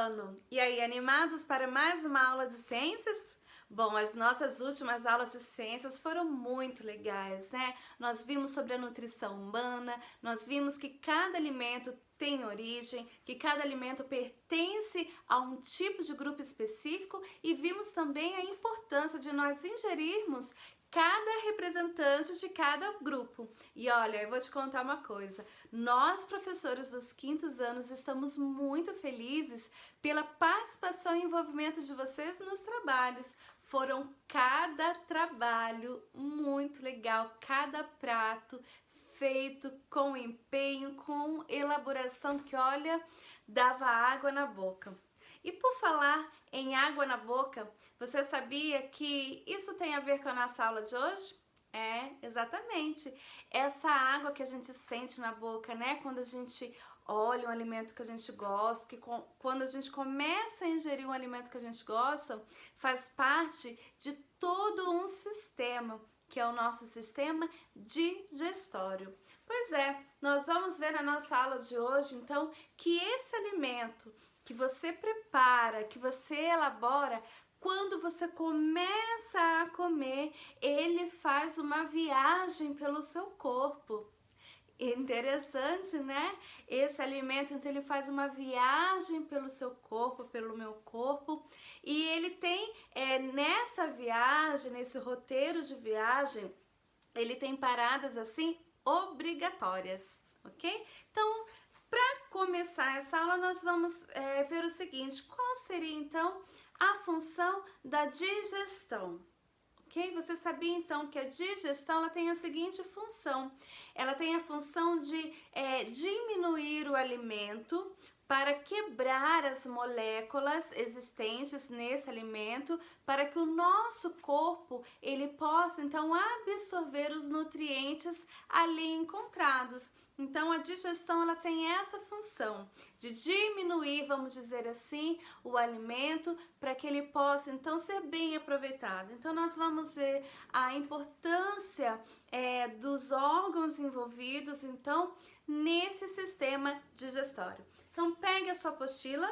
ano! E aí, animados para mais uma aula de ciências? Bom, as nossas últimas aulas de ciências foram muito legais, né? Nós vimos sobre a nutrição humana, nós vimos que cada alimento tem origem, que cada alimento pertence a um tipo de grupo específico e vimos também a importância de nós ingerirmos cada representante de cada grupo. E olha, eu vou te contar uma coisa, nós professores dos quintos anos estamos muito felizes pela participação e envolvimento de vocês nos trabalhos. Foram cada trabalho muito legal, cada prato feito com empenho, com elaboração que, olha, dava água na boca. E por falar em água na boca, você sabia que isso tem a ver com a nossa aula de hoje? É, exatamente. Essa água que a gente sente na boca, né? Quando a gente olha um alimento que a gente gosta, quando a gente começa a ingerir um alimento que a gente gosta, faz parte de todo um sistema, que é o nosso sistema digestório. Pois é, nós vamos ver na nossa aula de hoje, então, que esse alimento que você prepara, que você elabora, quando você começa a comer, ele faz uma viagem pelo seu corpo. Interessante, né? Esse alimento, então, ele faz uma viagem pelo seu corpo, pelo meu corpo, e ele tem, nessa viagem, nesse roteiro de viagem, ele tem paradas, assim, obrigatórias, ok? Então, para começar essa aula, nós vamos ver o seguinte, qual seria, então, a função da digestão? Okay? Você sabia então que a digestão ela tem a seguinte função, ela tem a função de diminuir o alimento para quebrar as moléculas existentes nesse alimento, para que o nosso corpo ele possa então absorver os nutrientes ali encontrados. Então a digestão ela tem essa função de diminuir, vamos dizer assim, o alimento para que ele possa então ser bem aproveitado. Então nós vamos ver a importância dos órgãos envolvidos então nesse sistema digestório. Então pegue a sua apostila,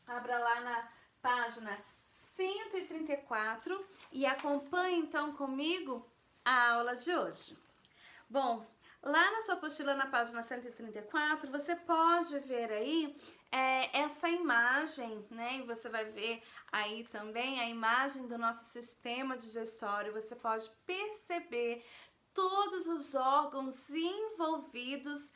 abra lá na página 134 e acompanhe então comigo a aula de hoje. Bom, lá na sua apostila, na página 134, você pode ver aí essa imagem, né? E você vai ver aí também a imagem do nosso sistema digestório. Você pode perceber todos os órgãos envolvidos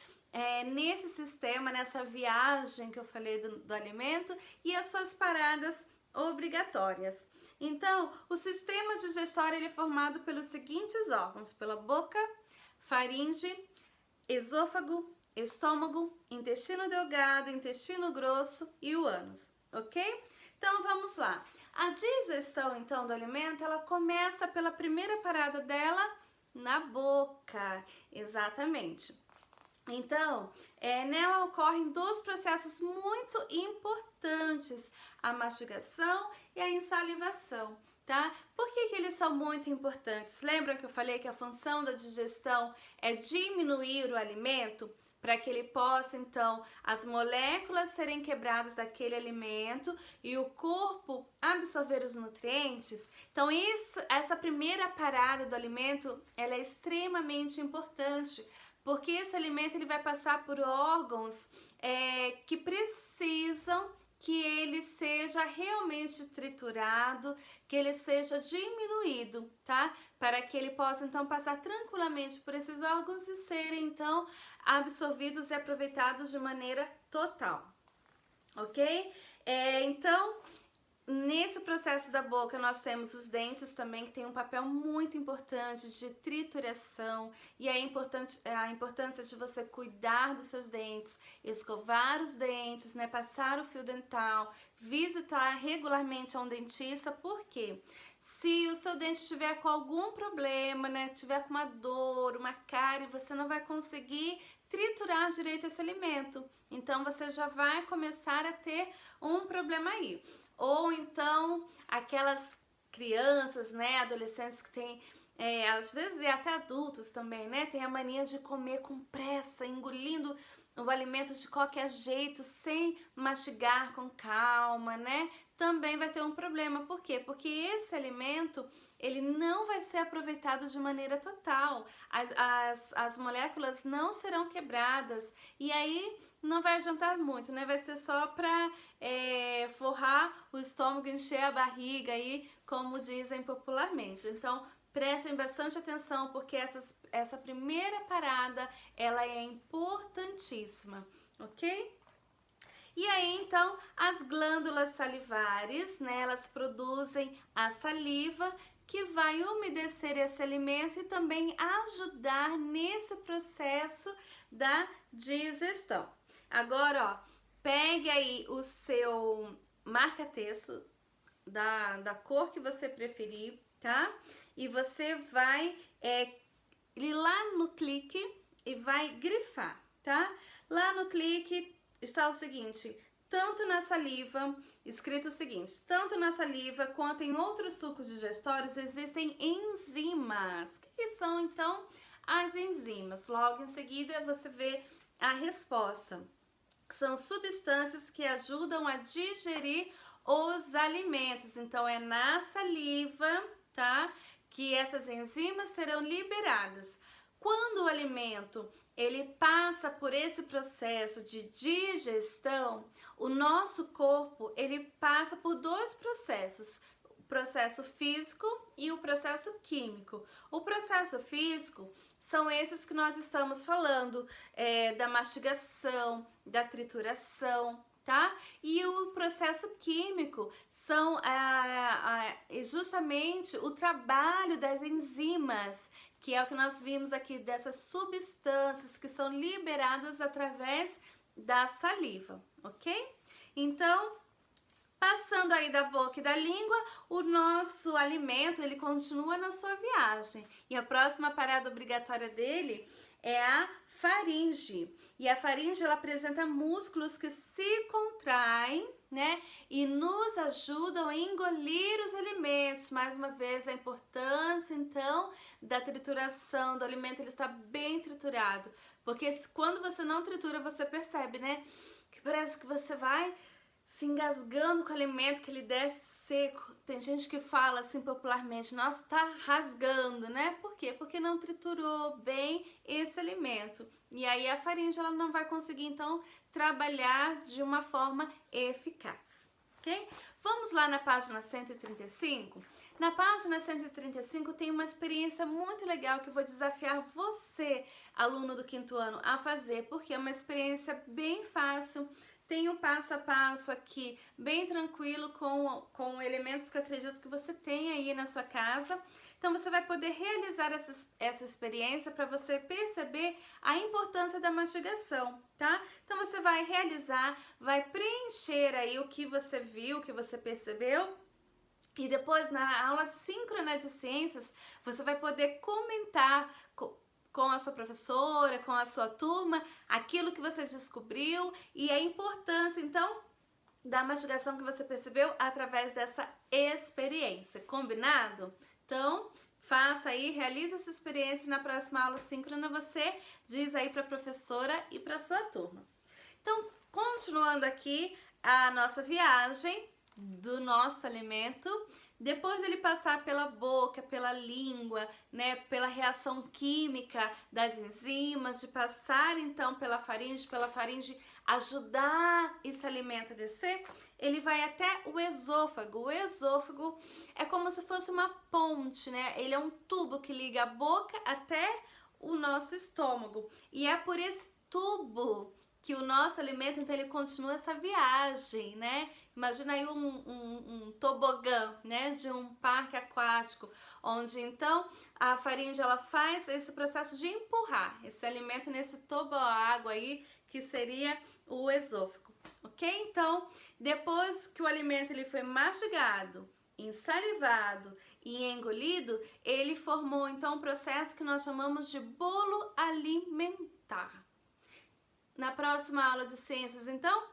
nesse sistema, nessa viagem que eu falei do alimento e as suas paradas obrigatórias. Então, o sistema digestório ele é formado pelos seguintes órgãos: pela boca, faringe, esôfago, estômago, intestino delgado, intestino grosso e o ânus, ok? Então vamos lá. A digestão então do alimento, ela começa pela primeira parada dela na boca, exatamente. Então, nela ocorrem dois processos muito importantes, a mastigação e a ensalivação. Tá? Por que eles são muito importantes? Lembram que eu falei que a função da digestão é diminuir o alimento para que ele possa, então, as moléculas serem quebradas daquele alimento e o corpo absorver os nutrientes? Então, essa primeira parada do alimento, ela é extremamente importante, porque esse alimento ele vai passar por órgãos que precisam que ele seja realmente triturado, que ele seja diminuído, tá? Para que ele possa então passar tranquilamente por esses órgãos e serem então absorvidos e aproveitados de maneira total, ok? Então, nesse processo da boca nós temos os dentes também, que tem um papel muito importante de trituração, e é importante a importância de você cuidar dos seus dentes, escovar os dentes, né, passar o fio dental, visitar regularmente a um dentista, porque se o seu dente estiver com algum problema, né, tiver com uma dor, uma cárie, você não vai conseguir triturar direito esse alimento, então você já vai começar a ter um problema aí. Ou então aquelas crianças, né, adolescentes que têm às vezes e até adultos também, né? Tem a mania de comer com pressa, engolindo o alimento de qualquer jeito, sem mastigar com calma, né? Também vai ter um problema. Por quê? Porque esse alimento, ele não vai ser aproveitado de maneira total. As moléculas não serão quebradas. E aí não vai adiantar muito, né? Vai ser só para forrar o estômago, encher a barriga aí, como dizem popularmente. Então, prestem bastante atenção, porque essa primeira parada, ela é importantíssima, ok? E aí, então, as glândulas salivares, né, elas produzem a saliva, que vai umedecer esse alimento e também ajudar nesse processo da digestão. Agora, ó, pegue aí o seu marca-texto da cor que você preferir, tá? E você vai ir lá no clique e vai grifar, tá? Lá no clique está o seguinte: tanto na saliva, escrito o seguinte, tanto na saliva quanto em outros sucos digestórios existem enzimas. O que são então as enzimas? Logo em seguida você vê a resposta. São substâncias que ajudam a digerir os alimentos. Então é na saliva, tá, que essas enzimas serão liberadas. Quando o alimento ele passa por esse processo de digestão, o nosso corpo ele passa por dois processos, o processo físico e o processo químico. O processo físico são esses que nós estamos falando, da mastigação, da trituração, tá? E o processo químico são justamente o trabalho das enzimas, que é o que nós vimos aqui, dessas substâncias que são liberadas através da saliva, ok? Então, passando aí da boca e da língua, o nosso alimento, ele continua na sua viagem. E a próxima parada obrigatória dele é a faringe. E a faringe, ela apresenta músculos que se contraem, né? E nos ajudam a engolir os alimentos. Mais uma vez, a importância, então, da trituração do alimento, ele está bem triturado. Porque quando você não tritura, você percebe, né? Que parece que você vai se engasgando com o alimento, que ele desce seco. Tem gente que fala assim popularmente, nossa, tá rasgando, né? Por quê? Porque não triturou bem esse alimento. E aí a faringe, ela não vai conseguir, então, trabalhar de uma forma eficaz, ok? Vamos lá na página 135? Na página 135 tem uma experiência muito legal que eu vou desafiar você, aluno do 5º ano, a fazer, porque é uma experiência bem fácil. Tem o passo a passo aqui, bem tranquilo, com elementos que eu acredito que você tem aí na sua casa. Então, você vai poder realizar essa experiência para você perceber a importância da mastigação, tá? Então, você vai realizar, vai preencher aí o que você viu, o que você percebeu. E depois, na aula síncrona de ciências, você vai poder comentar com a sua professora, com a sua turma, aquilo que você descobriu e a importância, então, da mastigação que você percebeu através dessa experiência. Combinado? Então, faça aí, realize essa experiência e na próxima aula síncrona você diz aí para a professora e para a sua turma. Então, continuando aqui a nossa viagem do nosso alimento, depois dele passar pela boca, pela língua, né, pela reação química das enzimas, de passar então pela faringe ajudar esse alimento a descer, ele vai até o esôfago. O esôfago é como se fosse uma ponte, né? Ele é um tubo que liga a boca até o nosso estômago. E é por esse tubo que o nosso alimento, então, ele continua essa viagem, né? Imagina aí um tobogã, né? De um parque aquático, onde, então, a faringe, ela faz esse processo de empurrar esse alimento nesse toboágua aí, que seria o esôfago, ok? Então, depois que o alimento ele foi mastigado, ensalivado e engolido, ele formou, então, um processo que nós chamamos de bolo alimentar. Na próxima aula de ciências, então,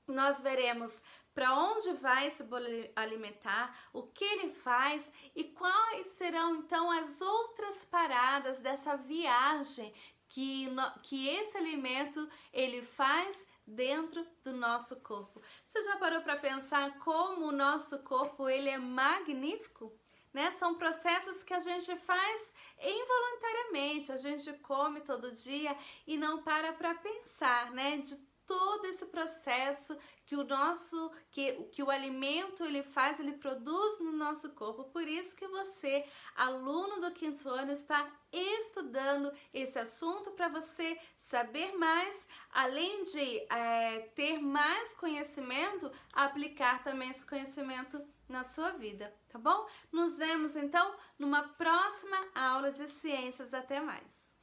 nós veremos para onde vai esse bolo alimentar, o que ele faz e quais serão então as outras paradas dessa viagem que esse alimento ele faz dentro do nosso corpo. Você já parou para pensar como o nosso corpo ele é magnífico? Né? São processos que a gente faz involuntariamente, a gente come todo dia e não para pensar, né? De todo esse processo que o alimento ele faz, ele produz no nosso corpo. Por isso que você, aluno do 5º ano, está estudando esse assunto para você saber mais, além de ter mais conhecimento, aplicar também esse conhecimento na sua vida, tá bom? Nos vemos então numa próxima aula de ciências. Até mais!